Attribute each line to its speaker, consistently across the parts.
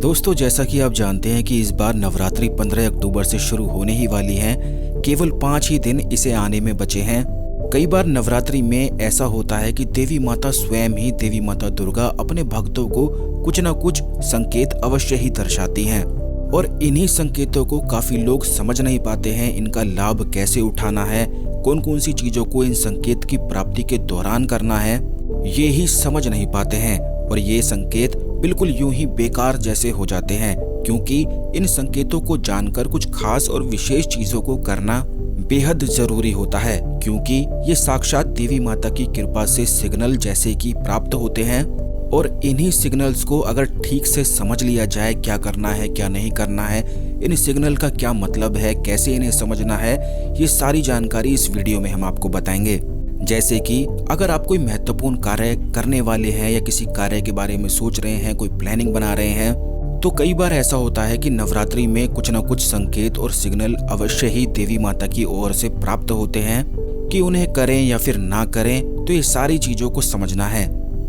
Speaker 1: दोस्तों, जैसा कि आप जानते हैं कि इस बार नवरात्रि 15 अक्टूबर से शुरू होने ही वाली है। केवल 5 ही दिन इसे आने में बचे हैं। कई बार नवरात्रि में ऐसा होता है कि देवी माता स्वयं ही देवी माता दुर्गा अपने भक्तों को कुछ न कुछ संकेत अवश्य ही दर्शाती हैं और इन्हीं संकेतों को काफी लोग समझ नहीं पाते हैं। इनका लाभ कैसे उठाना है, कौन कौन सी चीजों को इन संकेत की प्राप्ति के दौरान करना है, ये ही समझ नहीं पाते हैं और ये संकेत बिल्कुल यूं ही बेकार जैसे हो जाते हैं, क्योंकि इन संकेतों को जानकर कुछ खास और विशेष चीजों को करना बेहद जरूरी होता है, क्योंकि ये साक्षात देवी माता की कृपा से सिग्नल जैसे कि प्राप्त होते हैं और इन्हीं सिग्नल्स को अगर ठीक से समझ लिया जाए, क्या करना है क्या नहीं करना है, इन सिग्नल का क्या मतलब है, कैसे इन्हें समझना है, ये सारी जानकारी इस वीडियो में हम आपको बताएंगे। जैसे कि अगर आप कोई महत्वपूर्ण कार्य करने वाले हैं या किसी कार्य के बारे में सोच रहे हैं, कोई प्लानिंग बना रहे हैं, तो कई बार ऐसा होता है कि नवरात्रि में कुछ न कुछ संकेत और सिग्नल अवश्य ही देवी माता की ओर से प्राप्त होते हैं कि उन्हें करें या फिर ना करें, तो ये सारी चीजों को समझना है।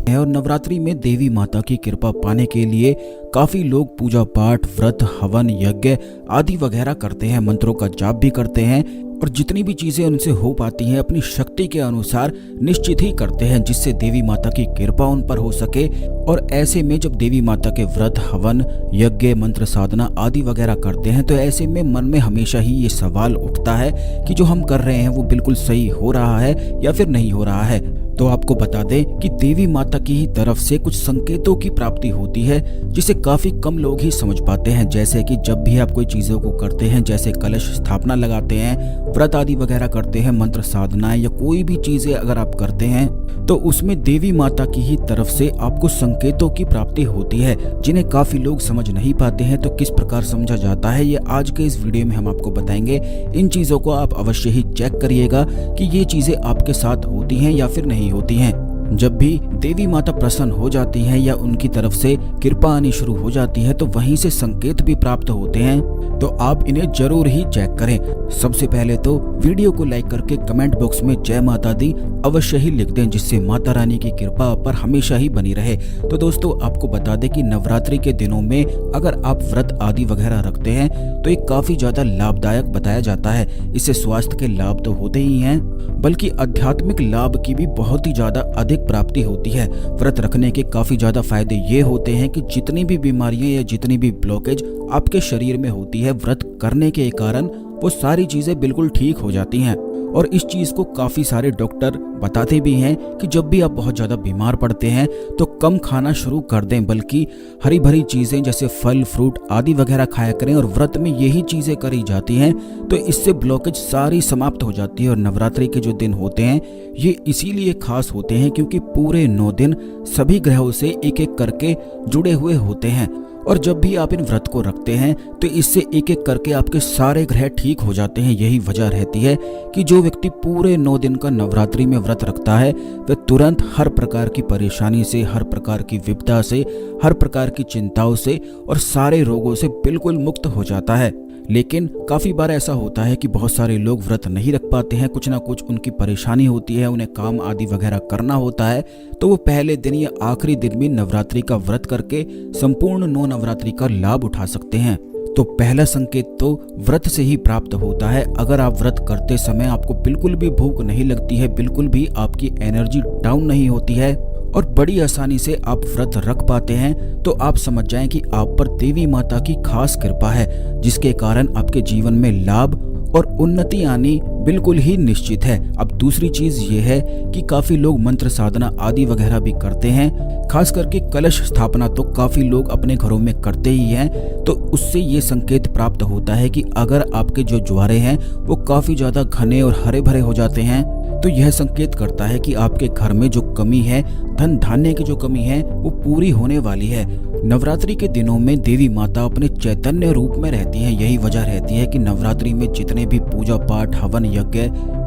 Speaker 1: और नवरात्रि में देवी माता की कृपा पाने के लिए काफी लोग पूजा पाठ, व्रत, हवन, यज्ञ आदि वगैरह करते हैं, मंत्रों का जाप भी करते हैं और जितनी भी चीजें उनसे हो पाती हैं अपनी शक्ति के अनुसार निश्चित ही करते हैं, जिससे देवी माता की कृपा उन पर हो सके। और ऐसे में जब देवी माता के व्रत, हवन, यज्ञ, मंत्र साधना आदि वगैरह करते हैं, तो ऐसे में मन में हमेशा ही ये सवाल उठता है कि जो हम कर रहे हैं वो बिल्कुल सही हो रहा है या फिर नहीं हो रहा है। तो आपको बता दें कि देवी माता की ही तरफ से कुछ संकेतों की प्राप्ति होती है, जिसे काफी कम लोग ही समझ पाते हैं। जैसे कि जब भी आप कोई चीजों को करते हैं, जैसे कलश स्थापना लगाते हैं, व्रत आदि वगैरह करते हैं, मंत्र साधनाएं या कोई भी चीजें अगर आप करते हैं, तो उसमें देवी माता की ही तरफ से आपको संकेतों की प्राप्ति होती है, जिन्हें काफी लोग समझ नहीं पाते हैं। तो किस प्रकार समझा जाता है, ये आज के इस वीडियो में हम आपको बताएंगे। इन चीजों को आप अवश्य ही चेक करिएगा कि ये चीजें आपके साथ होती हैं या फिर नहीं होती हैं। जब भी देवी माता प्रसन्न हो जाती हैं या उनकी तरफ से कृपा आनी शुरू हो जाती है, तो वहीं से संकेत भी प्राप्त होते हैं, तो आप इन्हें जरूर ही चेक करें। सबसे पहले तो वीडियो को लाइक करके कमेंट बॉक्स में जय माता दी अवश्य ही लिख दें, जिससे माता रानी की कृपा पर हमेशा ही बनी रहे। तो दोस्तों, आपको बता दें कि नवरात्रि के दिनों में अगर आप व्रत आदि वगैरह रखते हैं, तो ये काफी ज्यादा लाभदायक बताया जाता है। इससे स्वास्थ्य के लाभ तो होते ही हैं, बल्कि आध्यात्मिक लाभ की भी बहुत ही ज्यादा अधिक प्राप्ति होती है। व्रत रखने के काफी ज्यादा फायदे ये होते हैं कि जितनी भी बीमारियां या जितनी भी ब्लॉकेज आपके शरीर में होती है, व्रत करने के कारण वो सारी चीजें बिल्कुल ठीक हो जाती हैं। और इस चीज को काफी सारे डॉक्टर बताते भी हैं कि जब भी आप बहुत ज्यादा बीमार पड़ते हैं तो कम खाना शुरू कर दें, बल्कि हरी भरी चीजें जैसे फल, फ्रूट आदि वगैरह खाया करें। और व्रत में यही चीजें करी जाती हैं, तो इससे ब्लॉकेज सारी समाप्त हो जाती है। और नवरात्रि के जो दिन होते हैं ये इसीलिए खास होते हैं क्योंकि पूरे 9 दिन सभी ग्रहों से एक एक करके जुड़े हुए होते हैं। और जब भी आप इन व्रत को रखते हैं तो इससे एक एक करके आपके सारे ग्रह ठीक हो जाते हैं। यही वजह रहती है कि जो व्यक्ति पूरे 9 दिन का नवरात्रि में व्रत रखता है, वह तुरंत हर प्रकार की परेशानी से, हर प्रकार की विपदा से, हर प्रकार की चिंताओं से और सारे रोगों से बिल्कुल मुक्त हो जाता है। लेकिन काफी बार ऐसा होता है कि बहुत सारे लोग व्रत नहीं रख पाते हैं, कुछ ना कुछ उनकी परेशानी होती है, उन्हें काम आदि वगैरह करना होता है, तो वो पहले दिन या आखिरी दिन भी नवरात्रि का व्रत करके संपूर्ण 9 नवरात्रि का लाभ उठा सकते हैं। तो पहला संकेत तो व्रत से ही प्राप्त होता है। अगर आप व्रत करते समय आपको बिल्कुल भी भूख नहीं लगती है, बिल्कुल भी आपकी एनर्जी डाउन नहीं होती है और बड़ी आसानी से आप व्रत रख पाते हैं, तो आप समझ जाएं कि आप पर देवी माता की खास कृपा है, जिसके कारण आपके जीवन में लाभ और उन्नति आनी बिल्कुल ही निश्चित है। अब दूसरी चीज ये है कि काफी लोग मंत्र साधना आदि वगैरह भी करते हैं, खास करके कलश स्थापना तो काफी लोग अपने घरों में करते ही हैं। तो उससे ये संकेत प्राप्त होता है कि अगर आपके जो ज्वारे हैं वो काफी ज्यादा घने और हरे भरे हो जाते हैं, तो यह संकेत करता है कि आपके घर में जो कमी है, धन धान्य की जो कमी है, वो पूरी होने वाली है। नवरात्रि के दिनों में देवी माता अपने चैतन्य रूप में रहती हैं। यही वजह रहती है कि नवरात्रि में जितने भी पूजा पाठ, हवन, यज्ञ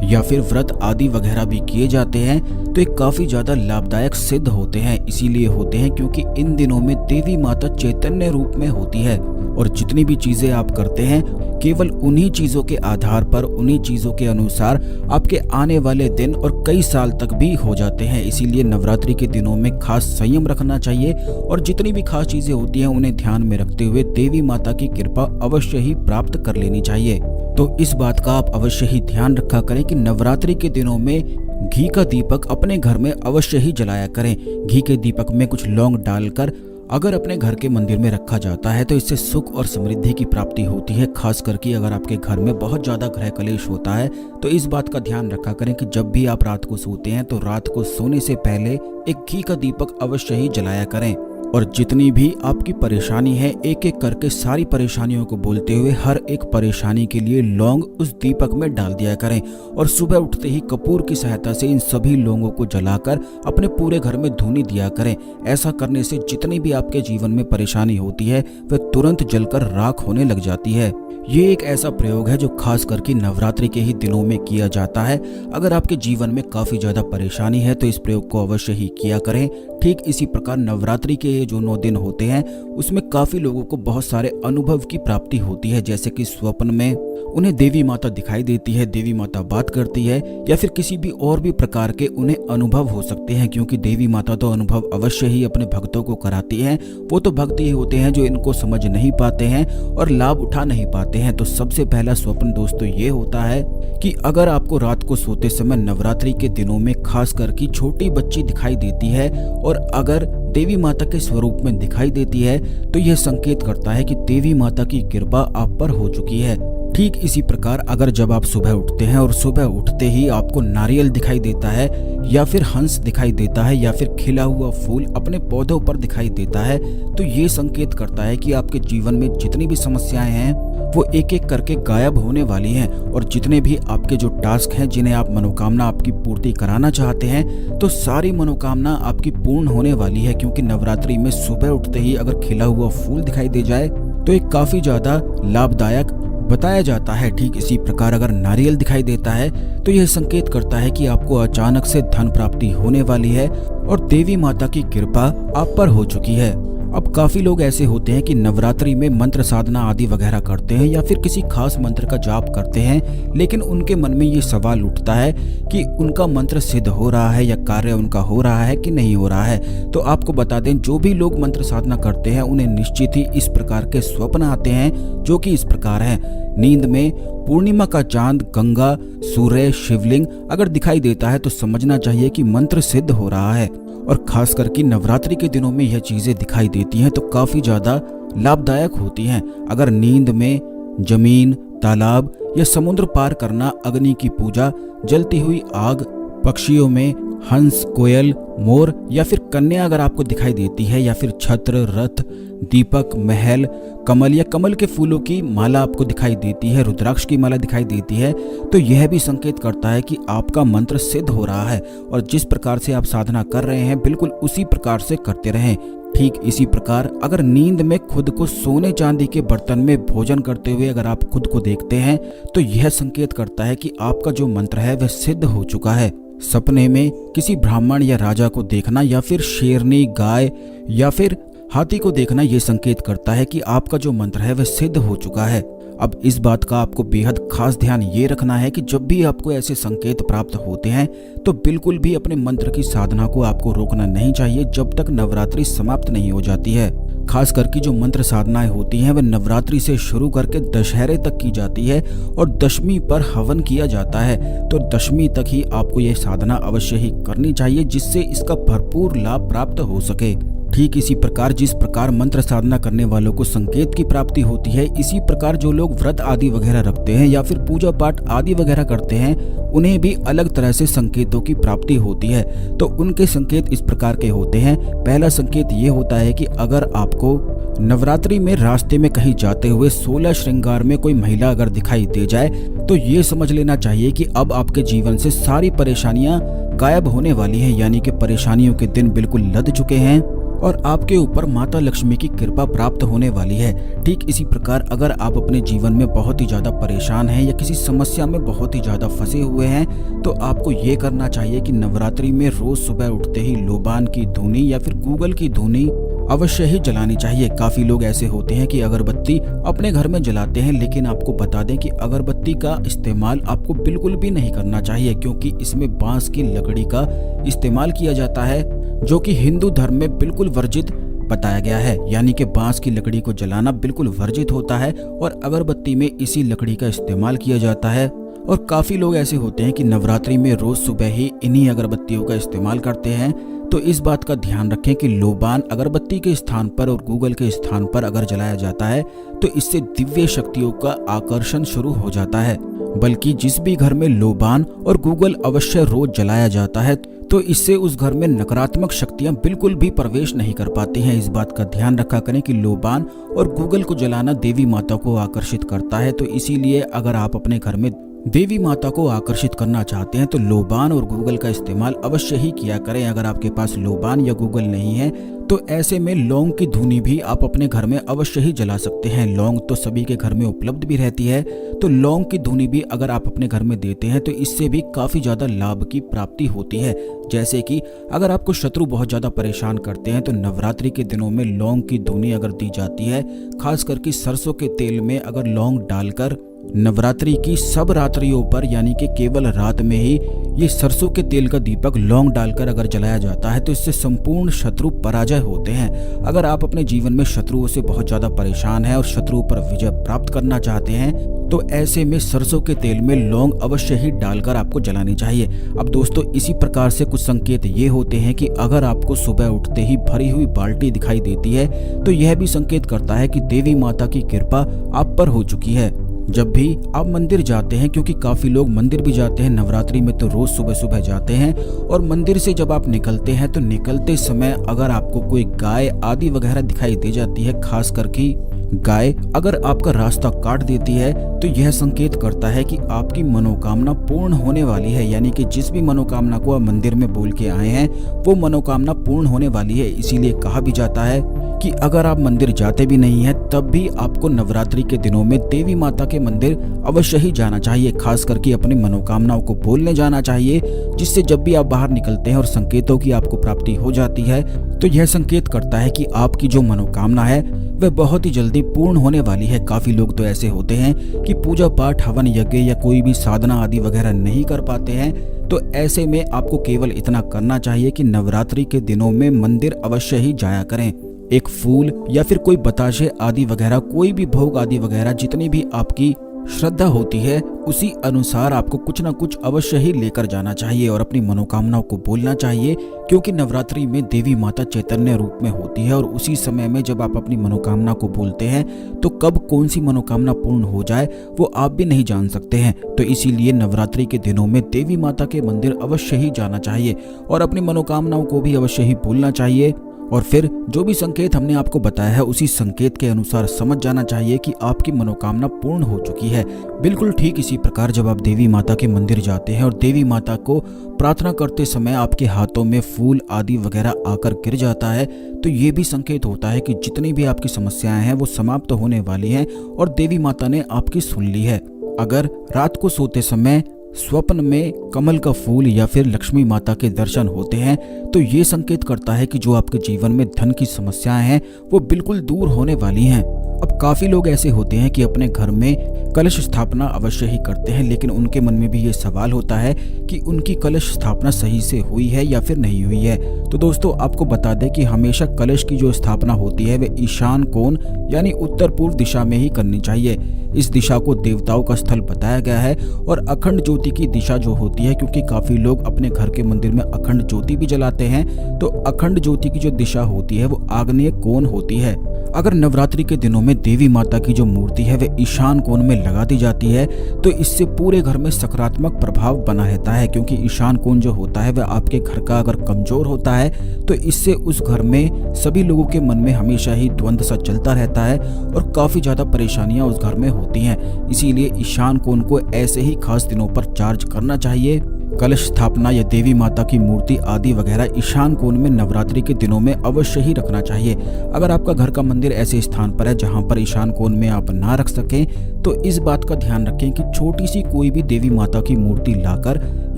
Speaker 1: या फिर व्रत आदि वगैरह भी किए जाते हैं, तो ये काफी ज्यादा लाभदायक सिद्ध होते हैं। इसीलिए होते हैं क्योंकि इन दिनों में देवी माता चैतन्य रूप में होती है और जितनी भी चीजें आप करते हैं केवल उन्हीं चीजों के आधार पर, उन्हीं चीजों के अनुसार आपके आने वाले दिन और कई साल तक भी हो जाते हैं। इसीलिए नवरात्रि के दिनों में खास संयम रखना चाहिए और जितनी भी खास चीजें होती हैं उन्हें ध्यान में रखते हुए देवी माता की कृपा अवश्य ही प्राप्त कर लेनी चाहिए। तो इस बात का आप अवश्य ही ध्यान रखा करें कि नवरात्रि के दिनों में घी का दीपक अपने घर में अवश्य ही जलाया करें। घी के दीपक में कुछ लौंग डालकर अगर अपने घर के मंदिर में रखा जाता है तो इससे सुख और समृद्धि की प्राप्ति होती है। खास करके अगर आपके घर में बहुत ज्यादा गृह कलेश होता है तो इस बात का ध्यान रखा करें कि जब भी आप रात को सोते हैं तो रात को सोने से पहले एक घी का दीपक अवश्य ही जलाया करें। और जितनी भी आपकी परेशानी है एक एक करके सारी परेशानियों को बोलते हुए हर एक परेशानी के लिए लौंग उस दीपक में डाल दिया करें और सुबह उठते ही कपूर की सहायता से इन सभी लौंगों को जलाकर अपने पूरे घर में धूनी दिया करें। ऐसा करने से जितनी भी आपके जीवन में परेशानी होती है वह तुरंत जलकर राख होने लग जाती है। ये एक ऐसा प्रयोग है जो खास करके नवरात्रि के ही दिनों में किया जाता है। अगर आपके जीवन में काफी ज्यादा परेशानी है तो इस प्रयोग को अवश्य ही किया करें। ठीक इसी प्रकार नवरात्रि के ये जो 9 दिन होते हैं उसमें काफी लोगों को बहुत सारे अनुभव की प्राप्ति होती है, जैसे कि स्वप्न में उन्हें देवी माता दिखाई देती है, देवी माता बात करती है या फिर किसी भी और भी प्रकार के उन्हें अनुभव हो सकते हैं। क्योंकि देवी माता तो अनुभव अवश्य ही अपने भक्तों को कराती है। वो तो भक्त ही होते हैं जो इनको समझ नहीं पाते हैं और लाभ उठा नहीं पाते हैं। तो सबसे पहला स्वप्न दोस्तों ये होता है कि अगर आपको रात को सोते समय नवरात्रि के दिनों में खास करके छोटी बच्ची दिखाई देती है और अगर देवी माता के स्वरूप में दिखाई देती है तो यह संकेत करता है कि देवी माता की कृपा आप पर हो चुकी है। ठीक इसी प्रकार अगर जब आप सुबह उठते हैं और सुबह उठते ही आपको नारियल दिखाई देता है या फिर हंस दिखाई देता है या फिर खिला हुआ फूल अपने पौधों पर दिखाई देता है तो ये संकेत करता है कि आपके जीवन में जितनी भी समस्याएं हैं वो एक एक करके गायब होने वाली हैं और जितने भी आपके जो टास्क हैं जिन्हें आप मनोकामना आपकी पूर्ति कराना चाहते हैं तो सारी मनोकामना आपकी पूर्ण होने वाली है। क्योंकि नवरात्रि में सुबह उठते ही अगर खिला हुआ फूल दिखाई दे जाए तो एक काफी ज्यादा लाभदायक बताया जाता है। ठीक इसी प्रकार अगर नारियल दिखाई देता है तो यह संकेत करता है कि आपको अचानक से धन प्राप्ति होने वाली है और देवी माता की कृपा आप पर हो चुकी है। अब काफी लोग ऐसे होते हैं कि नवरात्रि में मंत्र साधना आदि वगैरह करते हैं या फिर किसी खास मंत्र का जाप करते हैं, लेकिन उनके मन में ये सवाल उठता है कि उनका मंत्र सिद्ध हो रहा है या कार्य उनका हो रहा है कि नहीं हो रहा है। तो आपको बता दें जो भी लोग मंत्र साधना करते हैं उन्हें निश्चित ही इस प्रकार के स्वप्न आते हैं जो कि इस प्रकार है। नींद में पूर्णिमा का चांद, गंगा, सूर्य, शिवलिंग अगर दिखाई देता है तो समझना चाहिए कि मंत्र सिद्ध हो रहा है। और खास करके नवरात्रि के दिनों में यह चीजें दिखाई देती हैं तो काफी ज्यादा लाभदायक होती हैं। अगर नींद में जमीन, तालाब या समुद्र पार करना, अग्नि की पूजा, जलती हुई आग, पक्षियों में हंस, कोयल, मोर या फिर कन्या अगर आपको दिखाई देती है या फिर छत्र, रथ, दीपक, महल, कमल या कमल के फूलों की माला आपको दिखाई देती है, रुद्राक्ष की माला दिखाई देती है तो यह भी संकेत करता है कि आपका मंत्र सिद्ध हो रहा है और जिस प्रकार से आप साधना कर रहे हैं बिल्कुल उसी प्रकार से करते रहें। ठीक इसी प्रकार अगर नींद में खुद को सोने चांदी के बर्तन में भोजन करते हुए अगर आप खुद को देखते हैं तो यह संकेत करता है कि आपका जो मंत्र है वह सिद्ध हो चुका है। सपने में किसी ब्राह्मण या राजा को देखना या फिर शेरनी, गाय या फिर हाथी को देखना यह संकेत करता है कि आपका जो मंत्र है वह सिद्ध हो चुका है। अब इस बात का आपको बेहद खास ध्यान ये रखना है कि जब भी आपको ऐसे संकेत प्राप्त होते हैं तो बिल्कुल भी अपने मंत्र की साधना को आपको रोकना नहीं चाहिए जब तक नवरात्रि समाप्त नहीं हो जाती है। खास करके जो मंत्र साधनाएं होती हैं वह नवरात्रि से शुरू करके दशहरे तक की जाती है और दशमी पर हवन किया जाता है। तो दशमी तक ही आपको यह साधना अवश्य ही करनी चाहिए जिससे इसका भरपूर लाभ प्राप्त हो सके। ठीक इसी प्रकार जिस प्रकार मंत्र साधना करने वालों को संकेत की प्राप्ति होती है, इसी प्रकार जो लोग व्रत आदि वगैरह रखते हैं या फिर पूजा पाठ आदि वगैरह करते हैं उन्हें भी अलग तरह से संकेतों की प्राप्ति होती है। तो उनके संकेत इस प्रकार के होते हैं। पहला संकेत ये होता है कि अगर आपको नवरात्रि में रास्ते में कहीं जाते हुए 16 श्रृंगार में कोई महिला अगर दिखाई दे जाए तो ये समझ लेना चाहिए कि अब आपके जीवन से सारी परेशानियां गायब होने वाली हैं, यानी कि परेशानियों के दिन बिल्कुल लद चुके हैं और आपके ऊपर माता लक्ष्मी की कृपा प्राप्त होने वाली है। ठीक इसी प्रकार अगर आप अपने जीवन में बहुत ही ज्यादा परेशान हैं या किसी समस्या में बहुत ही ज्यादा फंसे हुए हैं तो आपको ये करना चाहिए कि नवरात्रि में रोज सुबह उठते ही लोबान की धुनी या फिर गूगल की धुनी अवश्य ही जलानी चाहिए। काफी लोग ऐसे होते हैं कि अगरबत्ती अपने घर में जलाते हैं, लेकिन आपको बता दें कि अगरबत्ती का इस्तेमाल आपको बिल्कुल भी नहीं करना चाहिए, क्योंकि इसमें बांस की लकड़ी का इस्तेमाल किया जाता है, जो कि हिंदू धर्म में बिल्कुल वर्जित बताया गया है। यानी कि बांस की लकड़ी को जलाना बिल्कुल वर्जित होता है और अगरबत्ती में इसी लकड़ी का इस्तेमाल किया जाता है। और काफी लोग ऐसे होते हैं कि नवरात्रि में रोज सुबह ही इन्हीं अगरबत्तियों का इस्तेमाल करते हैं। तो इस बात का ध्यान रखें कि लोबान अगरबत्ती के स्थान पर और गूगल के स्थान पर अगर जलाया जाता है तो इससे दिव्य शक्तियों का आकर्षण शुरू हो जाता है। बल्कि जिस भी घर में लोबान और गूगल अवश्य रोज जलाया जाता है तो इससे उस घर में नकारात्मक शक्तियां बिल्कुल भी प्रवेश नहीं कर पाती हैं। इस बात का ध्यान रखा करें कि लोबान और गूगल को जलाना देवी माता को आकर्षित करता है। तो इसीलिए अगर आप अपने घर में देवी माता को आकर्षित करना चाहते हैं तो लोबान और गूगल का इस्तेमाल अवश्य ही किया करें। अगर आपके पास लोबान या गूगल नहीं है तो ऐसे में लौंग की धुनी भी आप अपने घर में अवश्य ही जला सकते हैं। लौंग तो सभी के घर में उपलब्ध भी रहती है, तो लौंग की धुनी भी अगर आप अपने घर में देते हैं तो इससे भी काफी ज्यादा लाभ की प्राप्ति होती है। जैसे कि अगर आपको शत्रु बहुत ज्यादा परेशान करते हैं तो नवरात्रि के दिनों में लौंग की धुनी अगर दी जाती है, खास करके सरसों के तेल में अगर लौंग डालकर नवरात्रि की सब रात्रियों पर यानी कि केवल रात में ही ये सरसों के तेल का दीपक लौंग डालकर अगर जलाया जाता है तो इससे संपूर्ण शत्रु पराजय होते हैं। अगर आप अपने जीवन में शत्रुओं से बहुत ज्यादा परेशान हैं और शत्रुओं पर विजय प्राप्त करना चाहते हैं तो ऐसे में सरसों के तेल में लौंग अवश्य ही डालकर आपको जलानी चाहिए। अब दोस्तों इसी प्रकार से कुछ संकेत ये होते हैं कि अगर आपको सुबह उठते ही भरी हुई बाल्टी दिखाई देती है तो यह भी संकेत करता है कि देवी माता की कृपा आप पर हो चुकी है। जब भी आप मंदिर जाते हैं, क्योंकि काफी लोग मंदिर भी जाते हैं नवरात्रि में तो रोज सुबह सुबह जाते हैं, और मंदिर से जब आप निकलते हैं तो निकलते समय अगर आपको कोई गाय आदि वगैरह दिखाई दे जाती है, खास करके गाय अगर आपका रास्ता काट देती है तो यह संकेत करता है कि आपकी मनोकामना पूर्ण होने वाली है। यानी कि जिस भी मनोकामना को आप मंदिर में बोल के आए हैं वो मनोकामना पूर्ण होने वाली है। इसीलिए कहा भी जाता है कि अगर आप मंदिर जाते भी नहीं हैं तब भी आपको नवरात्रि के दिनों में देवी माता के मंदिर अवश्य ही जाना चाहिए। खास करके अपनी मनोकामनाओं को बोलने जाना चाहिए, जिससे जब भी आप बाहर निकलते हैं और संकेतों की आपको प्राप्ति हो जाती है तो यह संकेत करता है कि आपकी जो मनोकामना है वह बहुत ही जल्दी पूर्ण होने वाली है। काफी लोग तो ऐसे होते हैं कि पूजा पाठ, हवन यज्ञ या कोई भी साधना आदि वगैरह नहीं कर पाते हैं। तो ऐसे में आपको केवल इतना करना चाहिए कि नवरात्रि के दिनों में मंदिर अवश्य ही जाया करें। एक फूल या फिर कोई बताशे आदि वगैरह, कोई भी भोग आदि वगैरह, जितनी भी आपकी श्रद्धा होती है उसी अनुसार आपको कुछ ना कुछ अवश्य ही लेकर जाना चाहिए और अपनी मनोकामनाओं को बोलना चाहिए, क्योंकि नवरात्रि में देवी माता चैतन्य रूप में होती है और उसी समय में जब आप अपनी मनोकामना को बोलते हैं तो कब कौन सी मनोकामना पूर्ण हो जाए वो आप भी नहीं जान सकते हैं। तो इसीलिए नवरात्रि के दिनों में देवी माता के मंदिर अवश्य ही जाना चाहिए और अपनी मनोकामनाओं को भी अवश्य ही बोलना चाहिए। और फिर जो भी संकेत हमने आपको बताया है उसी संकेत के अनुसार समझ जाना चाहिए कि आपकी मनोकामना पूर्ण हो चुकी है। बिल्कुल ठीक इसी प्रकार जब आप देवी माता के मंदिर जाते हैं और देवी माता को प्रार्थना करते समय आपके हाथों में फूल आदि वगैरह आकर गिर जाता है तो ये भी संकेत होता है कि जितनी भी आपकी समस्याएं हैं वो समाप्त होने वाली हैं और देवी माता ने आपकी सुन ली है। अगर रात को सोते समय स्वप्न में कमल का फूल या फिर लक्ष्मी माता के दर्शन होते हैं तो ये संकेत करता है कि जो आपके जीवन में धन की समस्याएं हैं वो बिल्कुल दूर होने वाली हैं। अब काफी लोग ऐसे होते हैं कि अपने घर में कलश स्थापना अवश्य ही करते हैं, लेकिन उनके मन में भी ये सवाल होता है कि उनकी कलश स्थापना सही से हुई है या फिर नहीं हुई है। तो दोस्तों आपको बता दें कि हमेशा कलश की जो स्थापना होती है वह ईशान कोण यानी उत्तर पूर्व दिशा में ही करनी चाहिए। इस दिशा को देवताओं का स्थल बताया गया है और अखंड ज्योति की दिशा जो होती है, क्योंकि काफी लोग अपने घर के मंदिर में अखंड ज्योति भी जलाते हैं, तो अखंड ज्योति की जो दिशा होती है वो आग्नेय कोण होती है। अगर नवरात्रि के दिनों में देवी माता की जो मूर्ति है वह ईशान कोण में लगा दी जाती है तो इससे पूरे घर में सकारात्मक प्रभाव बना रहता है, क्योंकि ईशान कोण जो होता है वह आपके घर का अगर कमजोर होता है तो इससे उस घर में सभी लोगों के मन में हमेशा ही द्वंद्व सा चलता रहता है और काफी ज्यादा परेशानियां उस घर में होती हैं। इसीलिए ईशान कोण को ऐसे ही खास दिनों पर चार्ज करना चाहिए। कलश स्थापना या देवी माता की मूर्ति आदि वगैरह ईशान कोण में नवरात्रि के दिनों में अवश्य ही रखना चाहिए। अगर आपका घर का मंदिर ऐसे स्थान पर है जहां पर ईशान कोण में आप ना रख सकें तो इस बात का ध्यान रखें कि छोटी सी कोई भी देवी माता की मूर्ति लाकर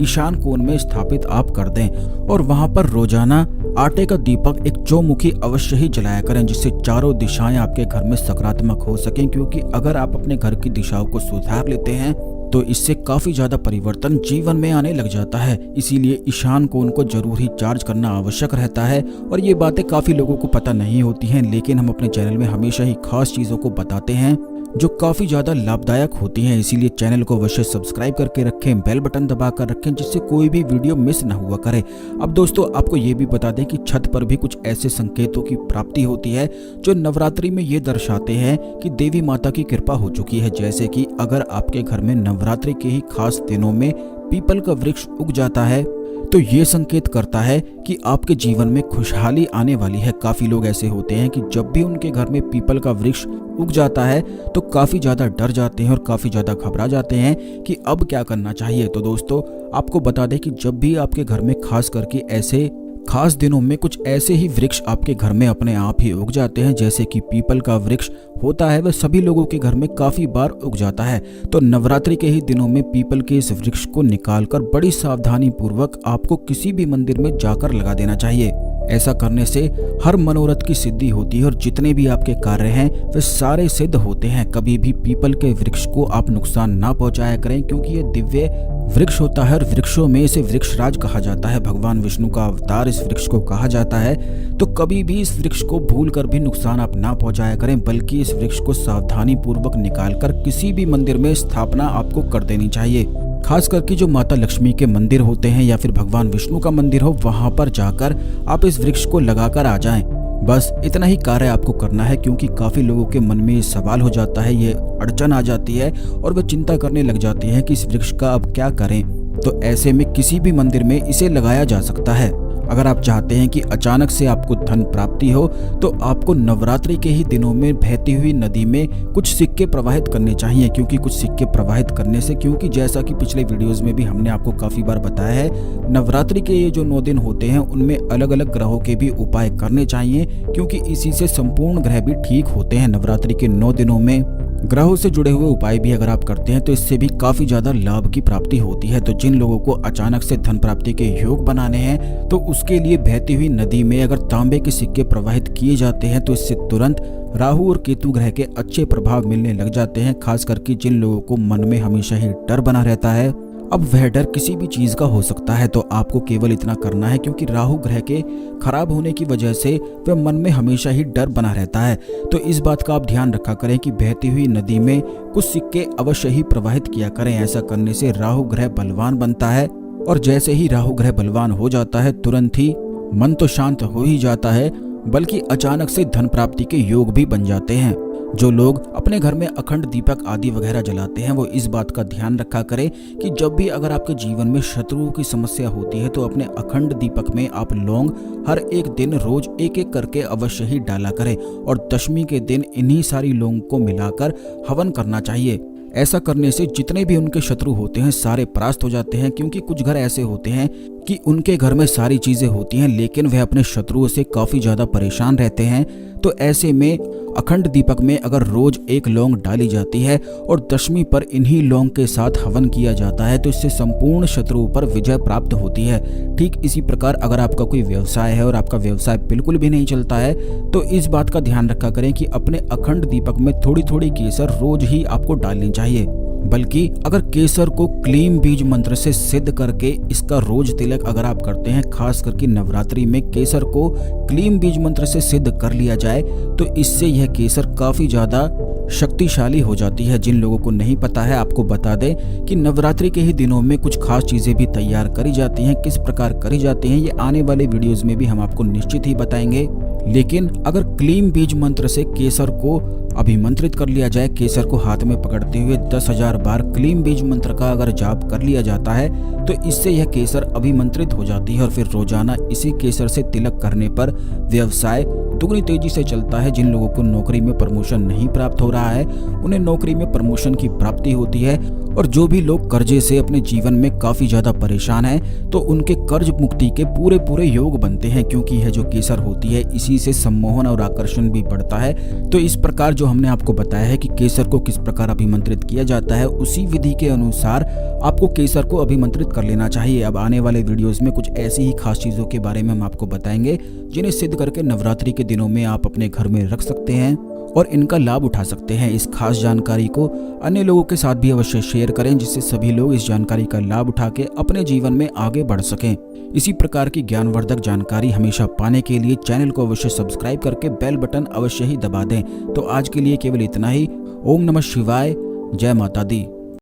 Speaker 1: ईशान कोण में स्थापित आप कर दें और वहां पर रोजाना आटे का दीपक एक चौमुखी अवश्य ही जलाया करें, जिससे चारों दिशाएं आपके घर में सकारात्मक हो सकें, क्योंकि अगर आप अपने घर की दिशाओं को सुधार लेते हैं तो इससे काफी ज्यादा परिवर्तन जीवन में आने लग जाता है। इसीलिए ईशान कोण को जरूर ही चार्ज करना आवश्यक रहता है। और ये बातें काफी लोगों को पता नहीं होती हैं, लेकिन हम अपने चैनल में हमेशा ही खास चीजों को बताते हैं जो काफी ज्यादा लाभदायक होती हैं। इसीलिए चैनल को अवश्य सब्सक्राइब करके रखें, बेल बटन दबा कर रखें, जिससे कोई भी वीडियो मिस न हुआ करे। अब दोस्तों आपको ये भी बता दें कि छत पर भी कुछ ऐसे संकेतों की प्राप्ति होती है जो नवरात्रि में ये दर्शाते हैं कि देवी माता की कृपा हो चुकी है। जैसे कि अगर आपके घर में नवरात्रि के ही खास दिनों में पीपल का वृक्ष उग जाता है तो ये संकेत करता है कि आपके जीवन में खुशहाली आने वाली है। काफी लोग ऐसे होते हैं कि जब भी उनके घर में पीपल का वृक्ष उग जाता है तो काफी ज्यादा डर जाते हैं और काफी ज्यादा घबरा जाते हैं कि अब क्या करना चाहिए। तो दोस्तों आपको बता दें कि जब भी आपके घर में खास करके ऐसे खास दिनों में कुछ ऐसे ही वृक्ष आपके घर में अपने आप ही उग जाते हैं, जैसे कि पीपल का वृक्ष होता है वह सभी लोगों के घर में काफी बार उग जाता है। तो नवरात्रि के ही दिनों में पीपल के इस वृक्ष को निकालकर बड़ी सावधानी पूर्वक आपको किसी भी मंदिर में जाकर लगा देना चाहिए। ऐसा करने से हर मनोरथ की सिद्धि होती है और जितने भी आपके कार्य हैं वे सारे सिद्ध होते हैं। कभी भी पीपल के वृक्ष को आप नुकसान ना पहुंचाया करें, क्योंकि यह दिव्य वृक्ष होता है और वृक्षों में इसे वृक्षराज कहा जाता है। भगवान विष्णु का अवतार इस वृक्ष को कहा जाता है। तो कभी भी इस वृक्ष को भूल कर भी नुकसान आप ना पहुंचाया करें, बल्कि इस वृक्ष को सावधानी पूर्वक निकालकर किसी भी मंदिर में स्थापना आपको कर देनी चाहिए। खास करके जो माता लक्ष्मी के मंदिर होते हैं या फिर भगवान विष्णु का मंदिर हो, वहां पर जाकर आप इस वृक्ष को लगाकर आ जाएं। बस इतना ही कार्य आपको करना है, क्योंकि काफी लोगों के मन में सवाल हो जाता है, ये अड़चन आ जाती है और वे चिंता करने लग जाते हैं कि इस वृक्ष का अब क्या करें। तो ऐसे में किसी भी मंदिर में इसे लगाया जा सकता है। अगर आप चाहते हैं कि अचानक से आपको धन प्राप्ति हो तो आपको नवरात्रि के ही दिनों में बहती हुई नदी में कुछ सिक्के प्रवाहित करने चाहिए। क्योंकि कुछ सिक्के प्रवाहित करने से, क्योंकि जैसा कि पिछले वीडियोस में भी हमने आपको काफी बार बताया है, नवरात्रि के ये जो 9 दिन होते हैं उनमें अलग अलग ग्रहों के भी उपाय करने चाहिए, क्योंकि इसी से संपूर्ण ग्रह भी ठीक होते हैं। नवरात्रि के 9 दिनों में ग्रहों से जुड़े हुए उपाय भी अगर आप करते हैं तो इससे भी काफी ज्यादा लाभ की प्राप्ति होती है। तो जिन लोगों को अचानक से धन प्राप्ति के योग बनाने हैं तो उसके लिए बहती हुई नदी में अगर तांबे के सिक्के प्रवाहित किए जाते हैं तो इससे तुरंत राहु और केतु ग्रह के अच्छे प्रभाव मिलने लग जाते हैं। खास करके जिन लोगों को मन में हमेशा ही डर बना रहता है, अब वह डर किसी भी चीज का हो सकता है, तो आपको केवल इतना करना है, क्योंकि राहु ग्रह के खराब होने की वजह से वह मन में हमेशा ही डर बना रहता है। तो इस बात का आप ध्यान रखा करें कि बहती हुई नदी में कुछ सिक्के अवश्य ही प्रवाहित किया करें। ऐसा करने से राहु ग्रह बलवान बनता है और जैसे ही राहु ग्रह बलवान हो जाता है तुरंत ही मन तो शांत हो ही जाता है, बल्कि अचानक से धन प्राप्ति के योग भी बन जाते हैं। जो लोग अपने घर में अखंड दीपक आदि वगैरह जलाते हैं वो इस बात का ध्यान रखा करें कि जब भी अगर आपके जीवन में शत्रुओं की समस्या होती है तो अपने अखंड दीपक में आप लौंग हर एक दिन रोज एक एक करके अवश्य ही डाला करें और दशमी के दिन इन्हीं सारी लौंग को मिलाकर हवन करना चाहिए। ऐसा करने से जितने भी उनके शत्रु होते हैं सारे परास्त हो जाते हैं। क्योंकि कुछ घर ऐसे होते हैं कि उनके घर में सारी चीजें होती हैं लेकिन वह अपने शत्रुओं से काफी ज्यादा परेशान रहते हैं। तो ऐसे में अखंड दीपक में अगर रोज एक लौंग डाली जाती है और दशमी पर इन्हीं लौंग के साथ हवन किया जाता है तो इससे संपूर्ण शत्रुओं पर विजय प्राप्त होती है। ठीक इसी प्रकार अगर आपका कोई व्यवसाय है और आपका व्यवसाय बिल्कुल भी नहीं चलता है तो इस बात का ध्यान रखा करें कि अपने अखंड दीपक में थोड़ी थोड़ी केसर रोज ही आपको डालनी चाहिए। बल्कि अगर केसर को क्लीम बीज मंत्र से सिद्ध करके इसका रोज तिलक अगर आप करते हैं, खास करके नवरात्रि में केसर को क्लीम बीज मंत्र से सिद्ध कर लिया जाए तो इससे यह केसर काफी ज्यादा शक्तिशाली हो जाती है। जिन लोगों को नहीं पता है आपको बता दें कि नवरात्रि के ही दिनों में कुछ खास चीजें भी तैयार करी जाती हैं। किस प्रकार करी जाती हैं ये आने वाले वीडियोस में भी हम आपको निश्चित ही बताएंगे। लेकिन अगर क्लीम बीज मंत्र से केसर को अभिमंत्रित कर लिया जाए, केसर को हाथ में पकड़ते हुए 10,000 बार क्लीम बीज मंत्र का अगर जाप कर लिया जाता है तो इससे यह केसर अभिमंत्रित हो जाती है और फिर रोजाना इसी केसर से तिलक करने पर व्यवसाय दुगनी तेजी से चलता है। जिन लोगों को नौकरी में प्रमोशन नहीं प्राप्त हो रहा है उन्हें नौकरी में प्रमोशन की प्राप्ति होती है, और जो भी लोग कर्जे से अपने जीवन में काफी ज्यादा परेशान हैं तो उनके कर्ज मुक्ति के पूरे पूरे योग बनते हैं, क्योंकि यह जो केसर होती है इसी से सम्मोहन और आकर्षण भी बढ़ता है। तो इस प्रकार जो हमने आपको बताया है कि केसर को किस प्रकार अभिमंत्रित किया जाता है, उसी विधि के अनुसार आपको केसर को अभिमंत्रित कर लेना चाहिए। अब आने वाले वीडियोस में कुछ ऐसी ही खास चीजों के बारे में हम आपको बताएंगे जिन्हें सिद्ध करके नवरात्रि के दिनों में आप अपने घर में रख सकते हैं और इनका लाभ उठा सकते हैं। इस खास जानकारी को अन्य लोगों के साथ भी अवश्य शेयर करें, जिससे सभी लोग इस जानकारी का लाभ उठा के अपने जीवन में आगे बढ़ सकें। इसी प्रकार की ज्ञानवर्धक जानकारी हमेशा पाने के लिए चैनल को अवश्य सब्सक्राइब करके बेल बटन अवश्य ही दबा दें। तो आज के लिए केवल इतना ही। ओम नमः शिवाय, जय माता दी।